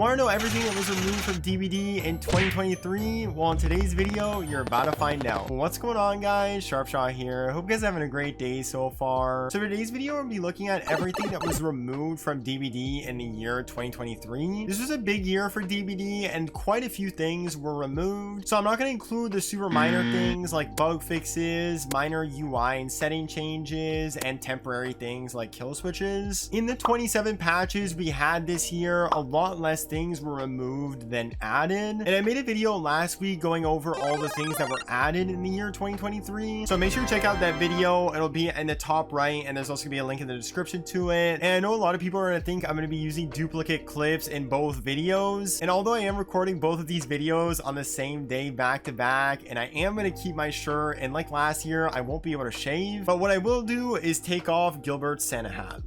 Want to know everything that was removed from DBD in 2023? Well, in today's video, you're about to find out. What's going on, guys? Sharpshot here. Hope you guys are having a great day so far. So today's video, we'll be looking at everything that was removed from DBD in the year 2023. This was a big year for DBD, and quite a few things were removed. So I'm not going to include the super minor things like bug fixes, minor UI and setting changes, and temporary things like kill switches. In the 27 patches we had this year, a lot less things were removed than added, and I made a video last week going over all the things that were added in the year 2023, so make sure to check out that video. It'll be in the top right, and there's also gonna be a link in the description to it. And I know a lot of people are gonna think I'm gonna be using duplicate clips in both videos, and although I am recording both of these videos on the same day back to back, and I am gonna keep my shirt, and like last year I won't be able to shave, but what I will do is take off Gilbert's Santa hat.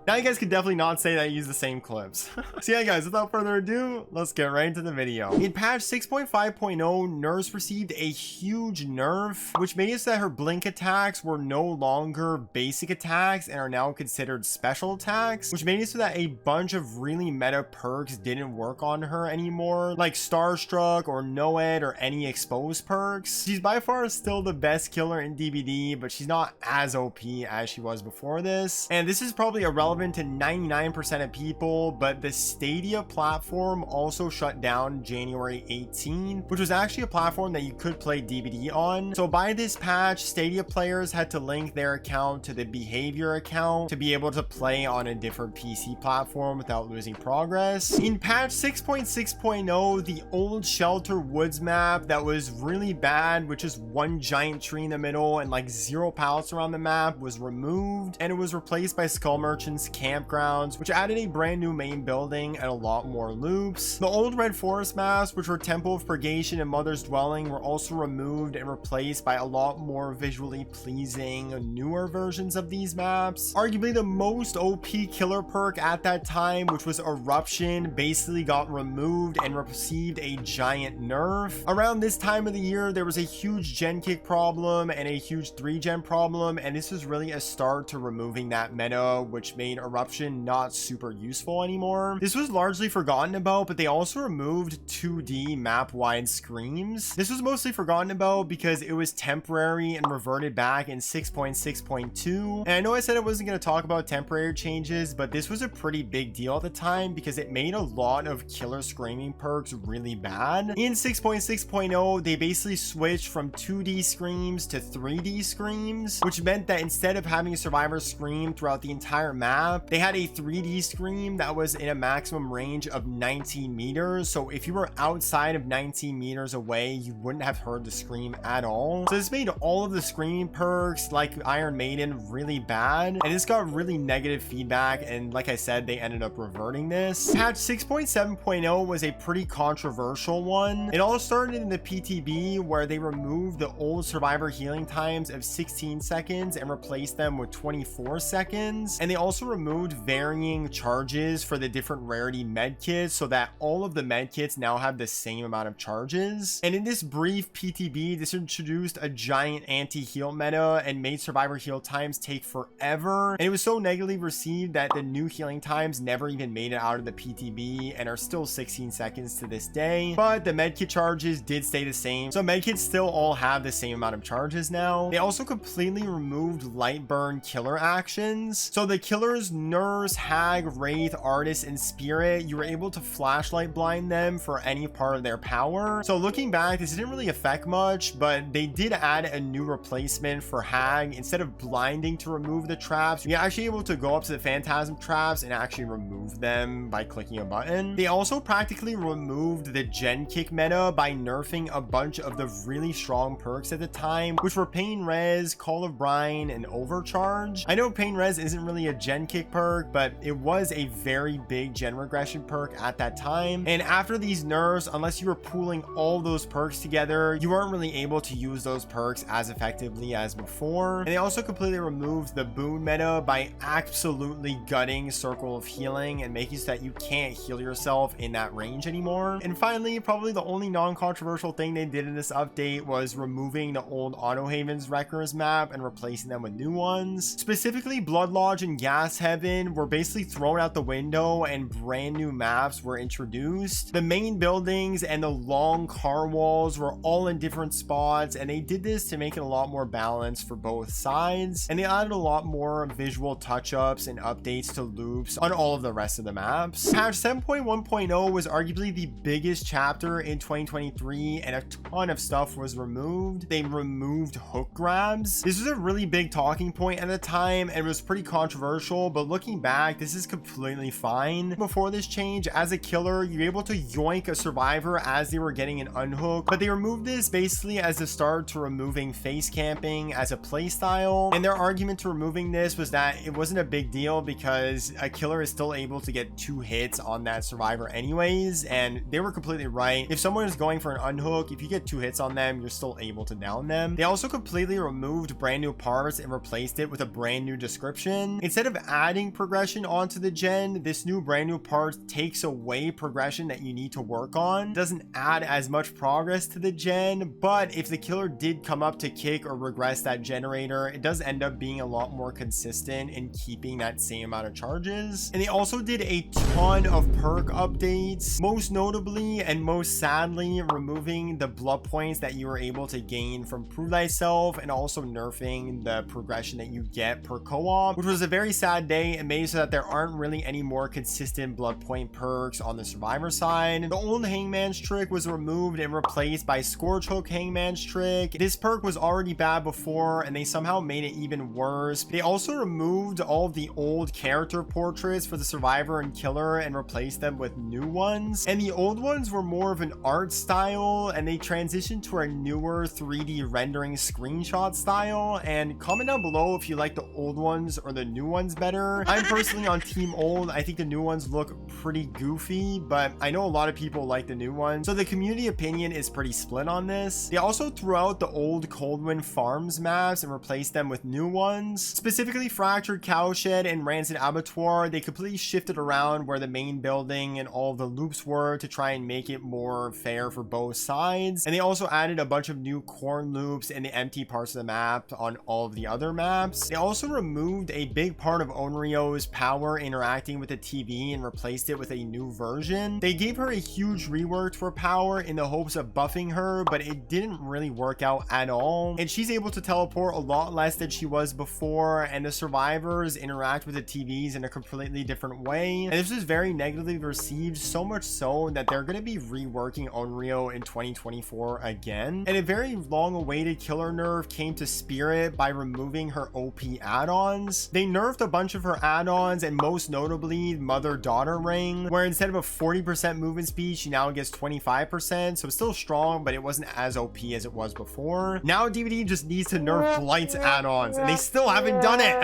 Now you guys can definitely not say that I use the same clips. So yeah, guys, without further ado, let's get right into the video. In patch 6.5.0, Nurse received a huge nerf, which made it so that her blink attacks were no longer basic attacks and are now considered special attacks, which made it so that a bunch of really meta perks didn't work on her anymore, like Starstruck or Noed or any exposed perks. She's by far still the best killer in DBD, but she's not as OP as she was before this. And this is probably irrelevant to 99% of people, but the Stadia platform also shut down January 18, which was actually a platform that you could play DBD on. So by this patch, Stadia players had to link their account to the behavior account to be able to play on a different PC platform without losing progress. In patch 6.6.0, the old Shelter Woods map that was really bad, which is one giant tree in the middle and like 0 pallets around the map, was removed, and it was replaced by Skull Merchant's campgrounds, which added a brand new main building and a lot more loops. The old Red Forest maps, which were Temple of Purgation and Mother's Dwelling, were also removed and replaced by a lot more visually pleasing newer versions of these maps. Arguably the most OP killer perk at that time, which was Eruption, basically got removed and received a giant nerf. Around this time of the year, there was a huge gen kick problem and a huge 3-gen problem, and this was really a start to removing that meta, which made Eruption not super useful anymore. This was largely forgotten about, but they also removed 2D map-wide screams. This was mostly forgotten about because it was temporary and reverted back in 6.6.2. And I know I said I wasn't going to talk about temporary changes, but this was a pretty big deal at the time because it made a lot of killer screaming perks really bad. In 6.6.0, they basically switched from 2D screams to 3D screams, which meant that instead of having a survivor scream throughout the entire map, they had a 3D scream that was in a maximum range of 19 meters. So if you were outside of 19 meters away, you wouldn't have heard the scream at all. So this made all of the screaming perks like Iron Maiden really bad, and this got really negative feedback, and like I said, they ended up reverting this. Patch 6.7.0 was a pretty controversial one. It all started in the PTB, where they removed the old survivor healing times of 16 seconds and replaced them with 24 seconds, and they also removed varying charges for the different rarity medkits so that all of the medkits now have the same amount of charges. And in this brief PTB, this introduced a giant anti-heal meta and made survivor heal times take forever, and it was so negatively received that the new healing times never even made it out of the PTB and are still 16 seconds to this day. But the medkit charges did stay the same, so medkits still all have the same amount of charges now. They also completely removed light burn killer actions, so the killers Nurse, Hag, Wraith, Artist, and Spirit, you were able to flashlight blind them for any part of their power. So looking back, this didn't really affect much, but they did add a new replacement for Hag. Instead of blinding to remove the traps, you're actually able to go up to the phantasm traps and actually remove them by clicking a button. They also practically removed the gen kick meta by nerfing a bunch of the really strong perks at the time, which were Pain Res, Call of Brine, and Overcharge. I know Pain Res isn't really a gen gen kick perk, but it was a very big gen regression perk at that time. And after these nerfs, unless you were pooling all those perks together, you weren't really able to use those perks as effectively as before. And they also completely removed the boon meta by absolutely gutting Circle of Healing and making so that you can't heal yourself in that range anymore. And finally, probably the only non-controversial thing they did in this update was removing the old Auto Havens Wreckers map and replacing them with new ones. Specifically, Blood Lodge and Gas Heaven were basically thrown out the window and brand new maps were introduced. The main buildings and the long car walls were all in different spots, and they did this to make it a lot more balanced for both sides. And they added a lot more visual touch-ups and updates to loops on all of the rest of the maps. Patch 7.1.0 was arguably the biggest chapter in 2023, and a ton of stuff was removed. They removed hook grabs. This was a really big talking point at the time and was pretty controversial, but looking back, this is completely fine. Before this change, as a killer, you're able to yoink a survivor as they were getting an unhook, but they removed this basically as a start to removing face camping as a playstyle. And their argument to removing this was that it wasn't a big deal because a killer is still able to get 2 hits on that survivor anyways, and they were completely right. If someone is going for an unhook, if you get 2 hits on them, you're still able to down them. They also completely removed brand new parts and replaced it with a brand new description. Instead of adding progression onto the gen, this new brand new part takes away progression that you need to work on. It doesn't add as much progress to the gen, but if the killer did come up to kick or regress that generator, it does end up being a lot more consistent in keeping that same amount of charges. And they also did a ton of perk updates, most notably and most sadly removing the blood points that you were able to gain from Prove Thyself, and also nerfing the progression that you get per co-op, which was a very sad day and made so that there aren't really any more consistent blood point perks on the survivor side. The old Hangman's Trick was removed and replaced by Scorch Hook Hangman's Trick. This perk was already bad before, and they somehow made it even worse. They also removed all of the old character portraits for the survivor and killer and replaced them with new ones. And the old ones were more of an art style, and they transitioned to a newer 3D rendering screenshot style. And comment down below if you like the old ones or the new ones better. I'm personally on team old. I think the new ones look pretty goofy, but I know a lot of people like the new ones, so the community opinion is pretty split on this. They also threw out the old Coldwind Farms maps and replaced them with new ones. Specifically Fractured Cowshed and Rancid Abattoir, they completely shifted around where the main building and all of the loops were to try and make it more fair for both sides. And they also added a bunch of new corn loops in the empty parts of the map on all of the other maps. They also removed a big part of Onryo's power interacting with the TV and replaced it with a new version. They gave her a huge rework to her power in the hopes of buffing her, but it didn't really work out at all. And she's able to teleport a lot less than she was before, and the survivors interact with the TVs in a completely different way. And this was very negatively received, so much so that they're going to be reworking Onryo in 2024 again. And a very long-awaited killer nerf came to Spirit by removing her OP add-ons. They nerfed a bunch of her add-ons, and most notably Mother-Daughter Ring, where instead of a 40% movement speed, she now gets 25%, so it's still strong, but it wasn't as OP as it was before. Now DBD just needs to nerf Blight's add-ons, and they still haven't done it.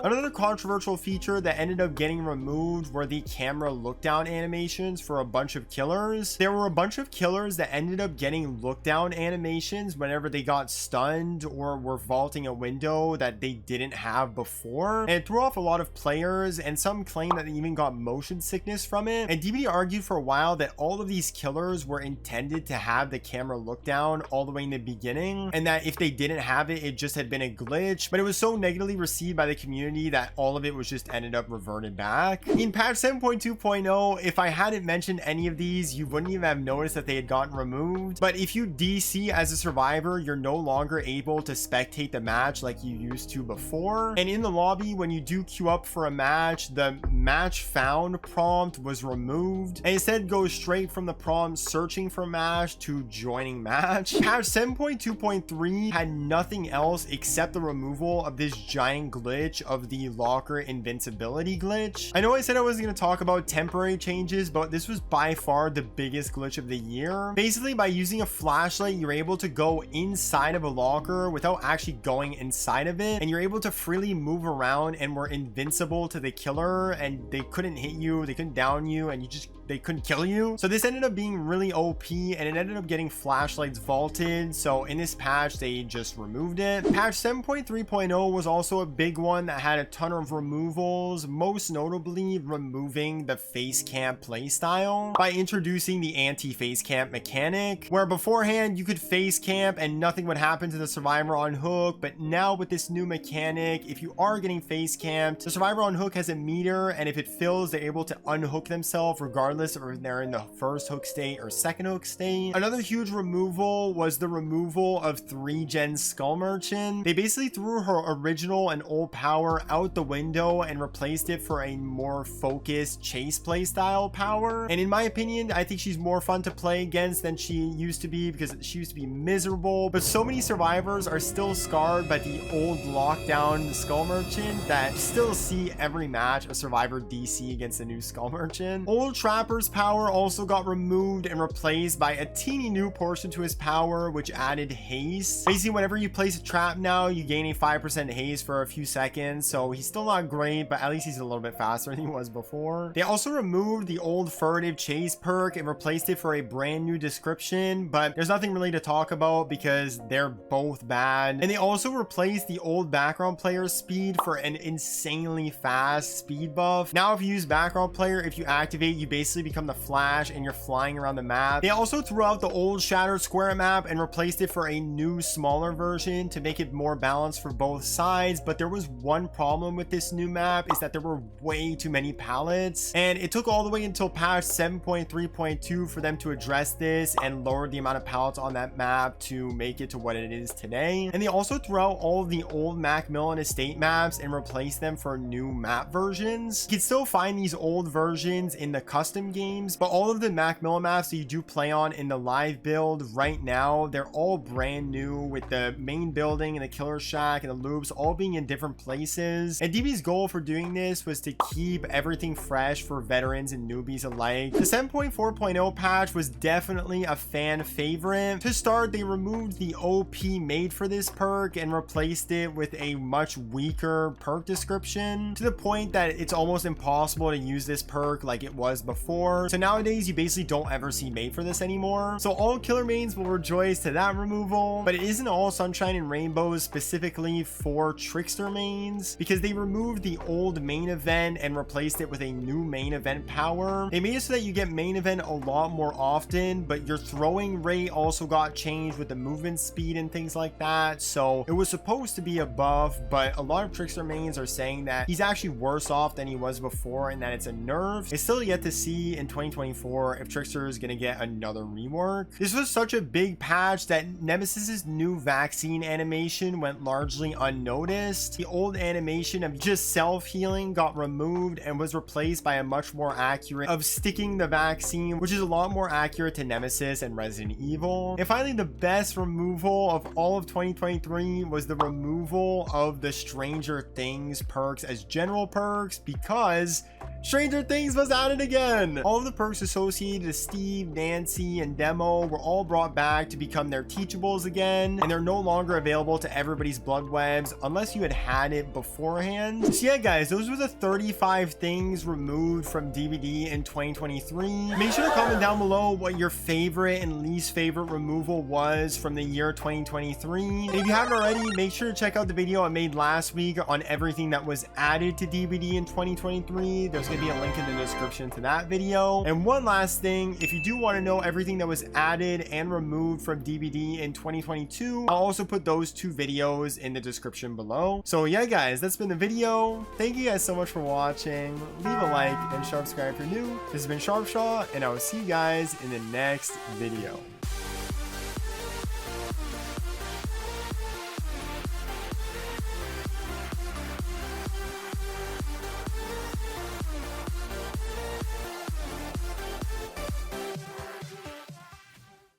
Another controversial feature that ended up getting removed were the camera look-down animations for a bunch of killers. There were a bunch of killers that ended up getting look-down animations whenever they got stunned or were vaulting a window that they didn't have before, and it threw off a lot of players, and some claim that they even got motion sickness from it. And DBD argued for a while that all of these killers were intended to have the camera look down all the way in the beginning, and that if they didn't have it, it just had been a glitch. But it was so negatively received by the community that all of it was just ended up reverted back. In patch 7.2.0, if I hadn't mentioned any of these, you wouldn't even have noticed that they had gotten removed. But if you DC as a survivor, you're no longer able to spectate the match like you used to before. And in the lobby, when you do queue up for a match, the match found prompt was removed, and instead goes straight from the prompt searching for match to joining match. Patch 7.2.3 had nothing else except the removal of this giant glitch of the locker invincibility glitch. I know I said I wasn't going to talk about temporary changes, but this was by far the biggest glitch of the year. Basically, by using a flashlight, you're able to go inside of a locker without actually going inside of it, and you're able to freely move around and were invincible to the killer, and they couldn't hit you, they couldn't down you, and they couldn't kill you. So this ended up being really OP, and it ended up getting flashlights vaulted. So in this patch, they just removed it. Patch 7.3.0 was also a big one that had a ton of removals, most notably removing the face camp playstyle by introducing the anti-face camp mechanic, where beforehand you could face camp and nothing would happen to the survivor on hook. But now with this new mechanic, if you are getting face camped, the survivor on hook has a meter, and if it fills, they're able to unhook themselves regardless if they're in the first hook state or second hook state. Another huge removal was the removal of 3-gen Skull Merchant. They basically threw her original and old power out the window and replaced it for a more focused chase playstyle power. And in my opinion, I think she's more fun to play against than she used to be, because she used to be miserable. But so many survivors are still scarred by the old lockdown Skull Merchant that still see every match a survivor DC against a new Skull Merchant. Old Trapper's power also got removed and replaced by a teeny new portion to his power, which added haste. Basically, whenever you place a trap now, you gain a 5% haste for a few seconds. So he's still not great, but at least he's a little bit faster than he was before. They also removed the old furtive chase perk and replaced it for a brand new description, but there's nothing really to talk about because they're both bad. And they also replaced the old background player speed for an insanely fast speed buff. Now if you use background player, if you activate, you basically become the Flash and you're flying around the map. They also threw out the old Shattered Square map and replaced it for a new smaller version to make it more balanced for both sides. But there was one problem with this new map, is that there were way too many pallets, and it took all the way until patch 7.3.2 for them to address this and lower the amount of pallets on that map to make it to what it is today. And they also threw out all of the old Macmillan Estate maps and replaced them for new map versions. You can still find these old versions in the custom games, but all of the Macmillan maps that you do play on in the live build right now, they're all brand new, with the main building and the killer shack and the loops all being in different places. And DB's goal for doing this was to keep everything fresh for veterans and newbies alike. The 7.4.0 patch was definitely a fan favorite. To start, they removed the OP made for this perk and replaced it with a much weaker perk description, to the point that it's almost impossible to use this perk like it was before. So nowadays you basically don't ever see made for this anymore. So all killer mains will rejoice to that removal, but it isn't all sunshine and rainbows specifically for trickster mains, because they removed the old main event and replaced it with a new main event power. They made it so that you get main event a lot more often, but your throwing rate also got changed with the movement speed and things like that. So it was supposed to be a buff, but a lot of trickster mains are saying that he's actually worse off than he was before and that it's a nerf. It's still yet to see in 2024 if Trickster is going to get another rework. This was such a big patch that Nemesis's new vaccine animation went largely unnoticed. The old animation of just self-healing got removed and was replaced by a much more accurate of sticking the vaccine, which is a lot more accurate to Nemesis and Resident Evil. And finally, the best removal of all of 2023 was the removal of the Stranger Things perks as general perks, because Stranger Things was added again. All of the perks associated to Steve, Nancy, and Demo were all brought back to become their teachables again, and they're no longer available to everybody's blood webs unless you had it beforehand. So yeah guys, those were the 35 things removed from DBD in 2023. Make sure to comment down below what your favorite and least favorite removal was from the year 2023. And if you haven't already, make sure to check out the video I made last week on everything that was added to DBD in 2023. There's going to be a link in the description to that video. And one last thing, if you do want to know everything that was added and removed from DBD in 2022, I'll also put those two videos in the description below. So yeah guys, that's been the video. Thank you guys so much for watching. Leave a like and subscribe if you're new. This has been Sharpshaw, and I will see you guys in the next video.